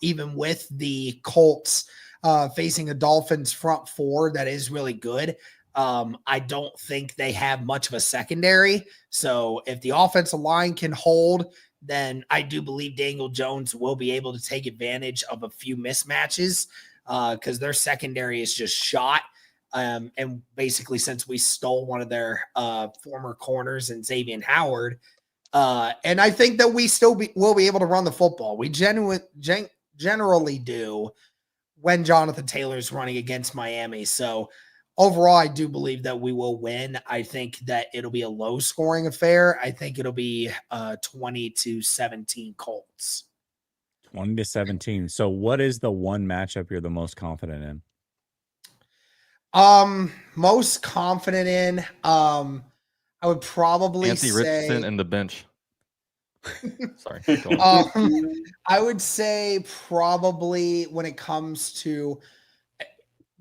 even with the Colts facing a Dolphins front four that is really good, I don't think they have much of a secondary. So if the offensive line can hold, then I do believe Daniel Jones will be able to take advantage of a few mismatches because their secondary is just shot. And basically, since we stole one of their former corners in Xavier Howard, and I think that we still will be able to run the football. We generally do when Jonathan Taylor's running against Miami. So overall, I do believe that we will win. I think that it'll be a low-scoring affair. I think it'll be 20-17 Colts.
20-17. So what is the one matchup you're the most confident in?
Most confident in, I would probably
Anthony
say
Richardson and the bench. Sorry.
I would say probably when it comes to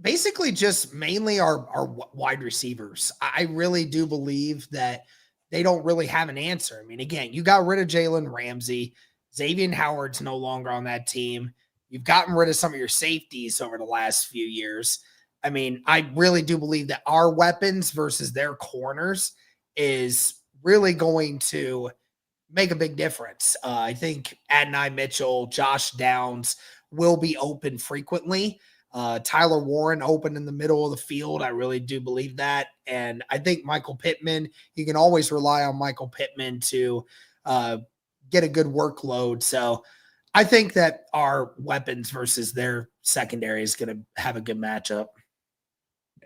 basically just mainly our wide receivers. I really do believe that they don't really have an answer. I mean, again, you got rid of Jalen Ramsey. Xavier Howard's no longer on that team. You've gotten rid of some of your safeties over the last few years. I mean, I really do believe that our weapons versus their corners is really going to make a big difference. I think Adonai Mitchell, Josh Downs will be open frequently. Tyler Warren open in the middle of the field. I really do believe that. And I think Michael Pittman, you can always rely on Michael Pittman to get a good workload. So I think that our weapons versus their secondary is going to have a good matchup.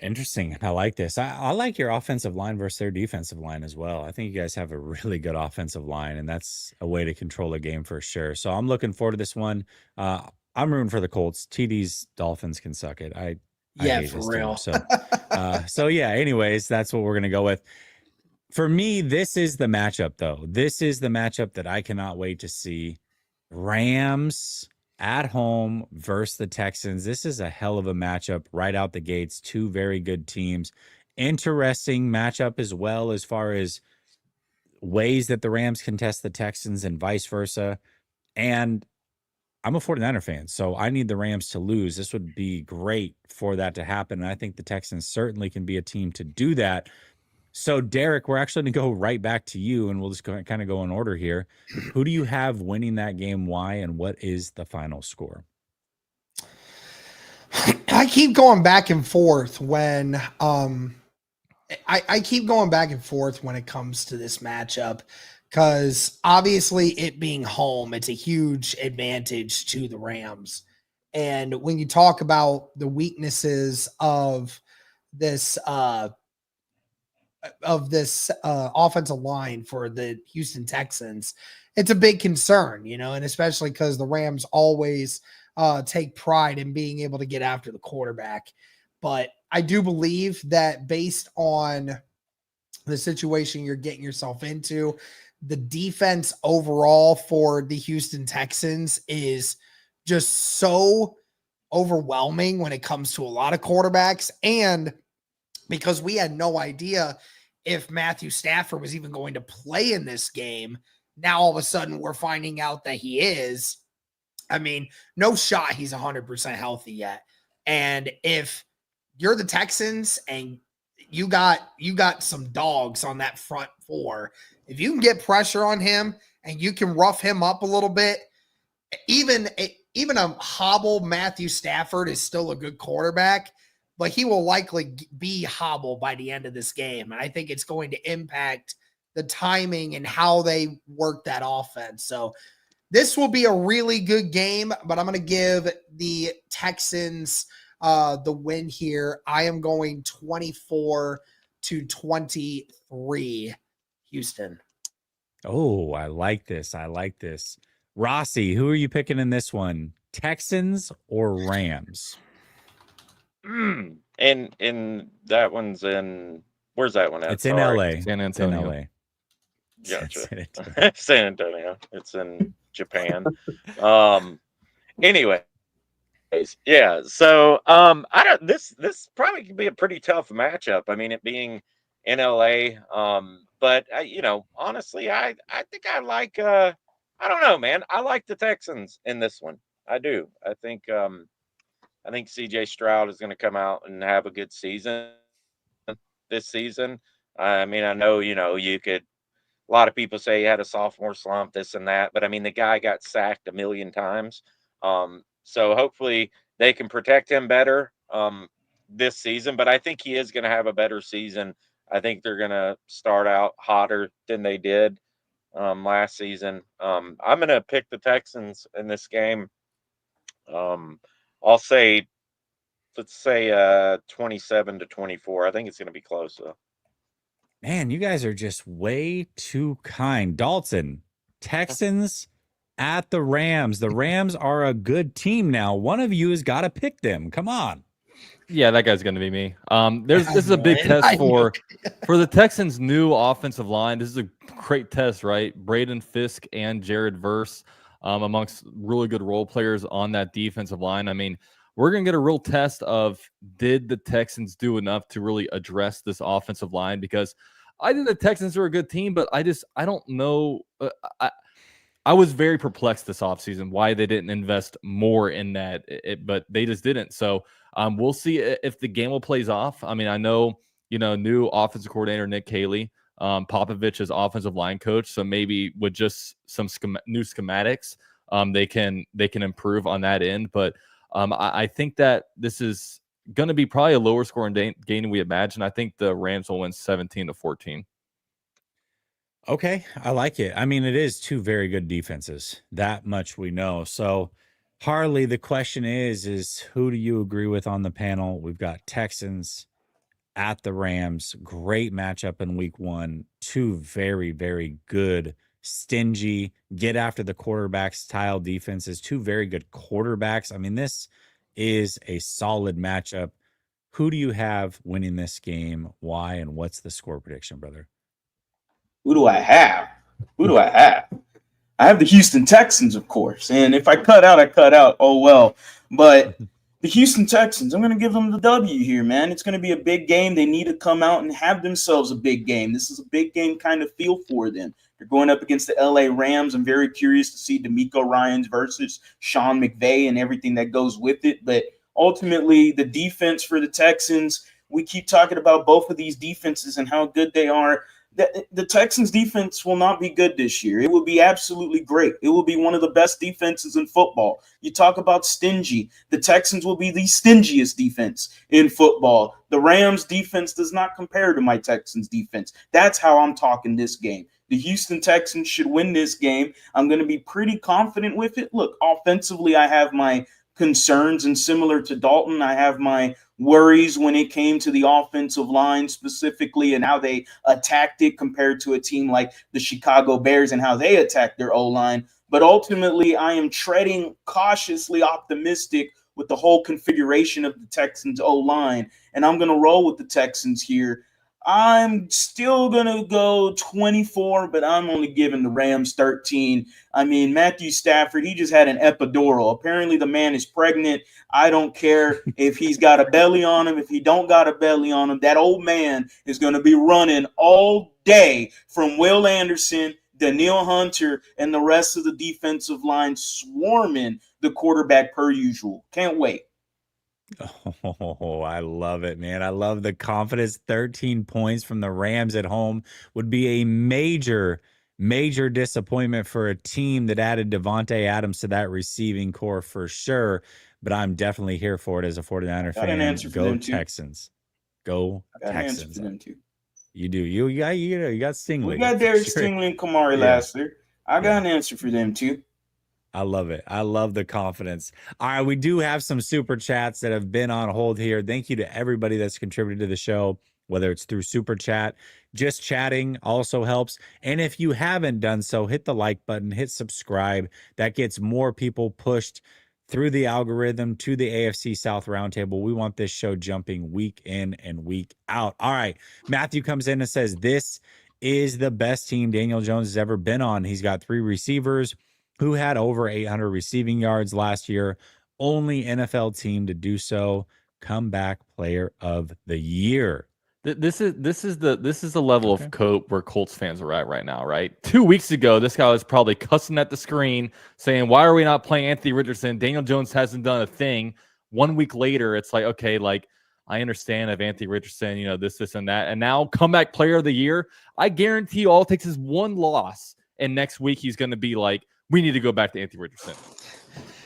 Interesting. I like this. I like your offensive line versus their defensive line as well. I think you guys have a really good offensive line, and that's a way to control a game for sure. So I'm looking forward to this one. I'm rooting for the Colts. TD's Dolphins can suck it. I hate
for
this
real.
team. So yeah, anyways, that's what we're going to go with. For me, this is the matchup, though. This is the matchup that I cannot wait to see. Rams at home versus the Texans. This is a hell of a matchup right out the gates. Two very good teams. Interesting matchup as well as far as ways that the Rams can test the Texans and vice versa. And I'm a 49er fan, so I need the Rams to lose. This would be great for that to happen. And I think the Texans certainly can be a team to do that. So, Derek, we're actually going to go right back to you, and we'll just kind of go in order here. Who do you have winning that game? Why? And what is the final score?
I keep going back and forth when I keep going back and forth when it comes to this matchup because obviously it being home, it's a huge advantage to the Rams. And when you talk about the weaknesses of this offensive line for the Houston Texans, it's a big concern, and especially because the Rams always take pride in being able to get after the quarterback. But I do believe that based on the situation you're getting yourself into, the defense overall for the Houston Texans is just so overwhelming when it comes to a lot of quarterbacks. And because we had no idea if Matthew Stafford was even going to play in this game, now all of a sudden we're finding out that he is. I mean, no shot he's 100% healthy yet. And if you're the Texans and you got some dogs on that front four, if you can get pressure on him and you can rough him up a little bit, even a hobbled Matthew Stafford is still a good quarterback, but he will likely be hobbled by the end of this game. And I think it's going to impact the timing and how they work that offense. So This will be a really good game, but I'm going to give the Texans the win here. I am going 24-23, Houston.
Oh, I like this. I like this. Rossi, who are you picking in this one? Texans or Rams?
And that one's in, where's that one at?
It's in
Sorry.
LA.
San
It's in
Antonio.
LA.
Gotcha.
San Antonio.
San Antonio. It's in Japan. Anyway, yeah. So I don't. This probably could be a pretty tough matchup. I mean, it being in LA. But honestly, I think I like. I don't know, man. I like the Texans in this one. I do. I think CJ Stroud is going to come out and have a good season this season. I mean, I know you could. A lot of people say he had a sophomore slump, this and that, but I mean, the guy got sacked a million times. So hopefully they can protect him better this season, but I think he is going to have a better season. I think they're going to start out hotter than they did last season. I'm going to pick the Texans in this game. Let's say 27-24. I think it's going to be close though.
Man, you guys are just way too kind. Dalton, Texans at the Rams. The Rams are a good team now. One of you has got to pick them. Come on.
Yeah, that guy's going to be me. This is a big test for the Texans' new offensive line. This is a great test, right? Braden Fisk and Jared Verse amongst really good role players on that defensive line. I mean, we're going to get a real test of did the Texans do enough to really address this offensive line? Because I think the Texans are a good team, but I don't know. I was very perplexed this offseason why they didn't invest more in that, but they just didn't. So we'll see if the game will plays off. I mean, I know, new offensive coordinator Nick Haley, Popovich is offensive line coach. So maybe with just some new schematics, they can improve on that end. But I think that this is going to be probably a lower scoring game than we imagine. I think the Rams will win 17-14.
Okay, I like it. I mean, it is two very good defenses. That much we know. So, Harley, the question is who do you agree with on the panel? We've got Texans at the Rams. Great matchup in week 1. Two very, very good, stingy, get after the quarterback style defenses. Two very good quarterbacks. I mean, this is a solid matchup. Who do you have winning this game? Why? And what's the score prediction, brother?
Who do I have? I have the Houston Texans, of course. And if I cut out, I cut out. Oh, well. But the Houston Texans, I'm going to give them the W here, man. It's going to be a big game. They need to come out and have themselves a big game. This is a big game kind of feel for them. They're going up against the LA Rams. I'm very curious to see DeMeco Ryans versus Sean McVay and everything that goes with it. But ultimately, the defense for the Texans, we keep talking about both of these defenses and how good they are. The Texans defense will not be good this year. It will be absolutely great. It will be one of the best defenses in football. You talk about stingy. The Texans will be the stingiest defense in football. The Rams defense does not compare to my Texans defense. That's how I'm talking this game. The Houston Texans should win this game. I'm going to be pretty confident with it. Look, offensively, I have my concerns, and similar to Dalton, I have my worries when it came to the offensive line specifically and how they attacked it compared to a team like the Chicago Bears and how they attacked their O-line. But ultimately, I am treading cautiously optimistic with the whole configuration of the Texans O-line, and I'm going to roll with the Texans here. I'm still going to go 24, but I'm only giving the Rams 13. I mean, Matthew Stafford, he just had an epidural. Apparently, the man is pregnant. I don't care if he's got a belly on him. If he don't got a belly on him, that old man is going to be running all day from Will Anderson, Danielle Hunter, and the rest of the defensive line swarming the quarterback per usual. Can't wait.
Oh, I love it, man. I love the confidence. 13 points from the Rams at home would be a major disappointment for a team that added Devontae Adams to that receiving core for sure. But I'm definitely here for it as a 49er fan.
An answer for
Go
them
Texans. Go
got
Texans.
An answer for them too.
You do. You got Stingley.
We got Derek Stingley and Kamari last year. I got an answer for them too.
I love it. I love the confidence. All right, we do have some super chats that have been on hold here. Thank you to everybody that's contributed to the show, whether it's through super chat, just chatting also helps. And if you haven't done so, hit the like button, hit subscribe. That gets more people pushed through the algorithm to the AFC South Roundtable. We want this show jumping week in and week out. All right, Matthew comes in and says, this is the best team Daniel Jones has ever been on. He's got 3 receivers who had over 800 receiving yards last year. Only NFL team to do so. Comeback player of the year.
This is the level of cope where Colts fans are at right now, right? 2 weeks ago, this guy was probably cussing at the screen, saying, "Why are we not playing Anthony Richardson? Daniel Jones hasn't done a thing." 1 week later, it's like, okay, like I understand if Anthony Richardson, this, and that, and now comeback player of the year. I guarantee you all it takes is one loss, and next week he's going to be like, we need to go back to Anthony Richardson.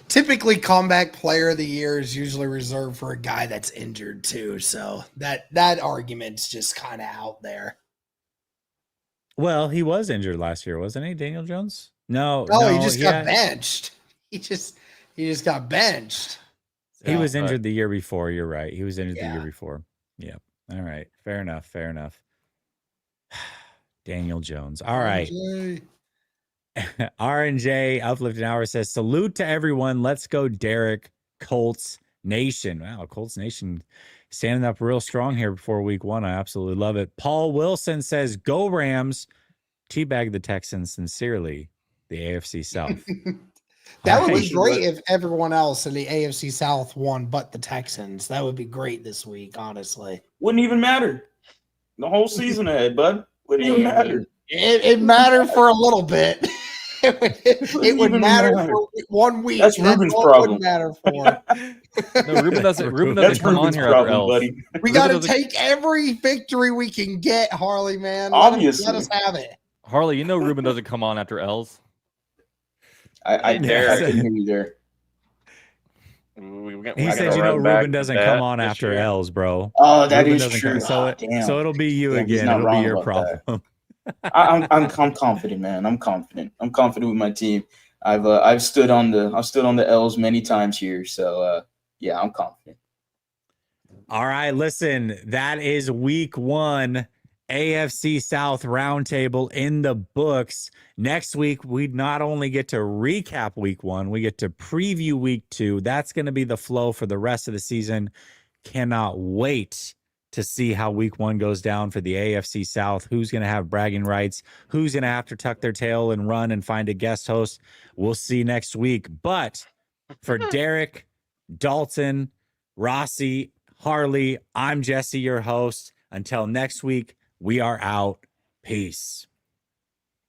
Typically, comeback player of the year is usually reserved for a guy that's injured too. So that argument's just kind of out there.
Well, he was injured last year, wasn't he, Daniel Jones? No,
he just got benched. He just got benched.
He was injured the year before. You're right. He was injured the year before. Yep. All right. Fair enough. Daniel Jones. All right. R&J Uplifting Hour says, salute to everyone. Let's go, Derek. Colts Nation. Wow, Colts Nation standing up real strong here before week 1. I absolutely love it. Paul Wilson says, go Rams. Teabag the Texans. Sincerely, the AFC South.
That would be great if everyone else in the AFC South won but the Texans. That would be great this week, honestly.
Wouldn't even matter. The whole season ahead, bud. Wouldn't even matter.
It mattered for a little bit. It would matter for 1 week.
That's Ruben's problem.
Would matter for.
No, Ruben doesn't come on here after L's.
Buddy.
We got to take every victory we can get, Harley, man.
Obviously.
Let us have it.
Harley, Ruben doesn't come on after L's.
I couldn't hear you there.
He said, Ruben doesn't come on after L's, bro.
Oh, that
Ruben
is true.
So it'll be you again. It'll be your problem.
I'm confident, man. I'm confident with my team. I've stood on the L's many times here, so yeah, I'm confident.
All right, listen, that is week 1 AFC South Roundtable in the books. Next week, we not only get to recap week 1, we get to preview week 2. That's going to be the flow for the rest of the season. Cannot wait to see how week 1 goes down for the AFC South. Who's going to have bragging rights? Who's going to have to tuck their tail and run and find a guest host? We'll see next week. But for Derek, Dalton, Rossi, Harley, I'm Jesse, your host. Until next week, we are out. Peace.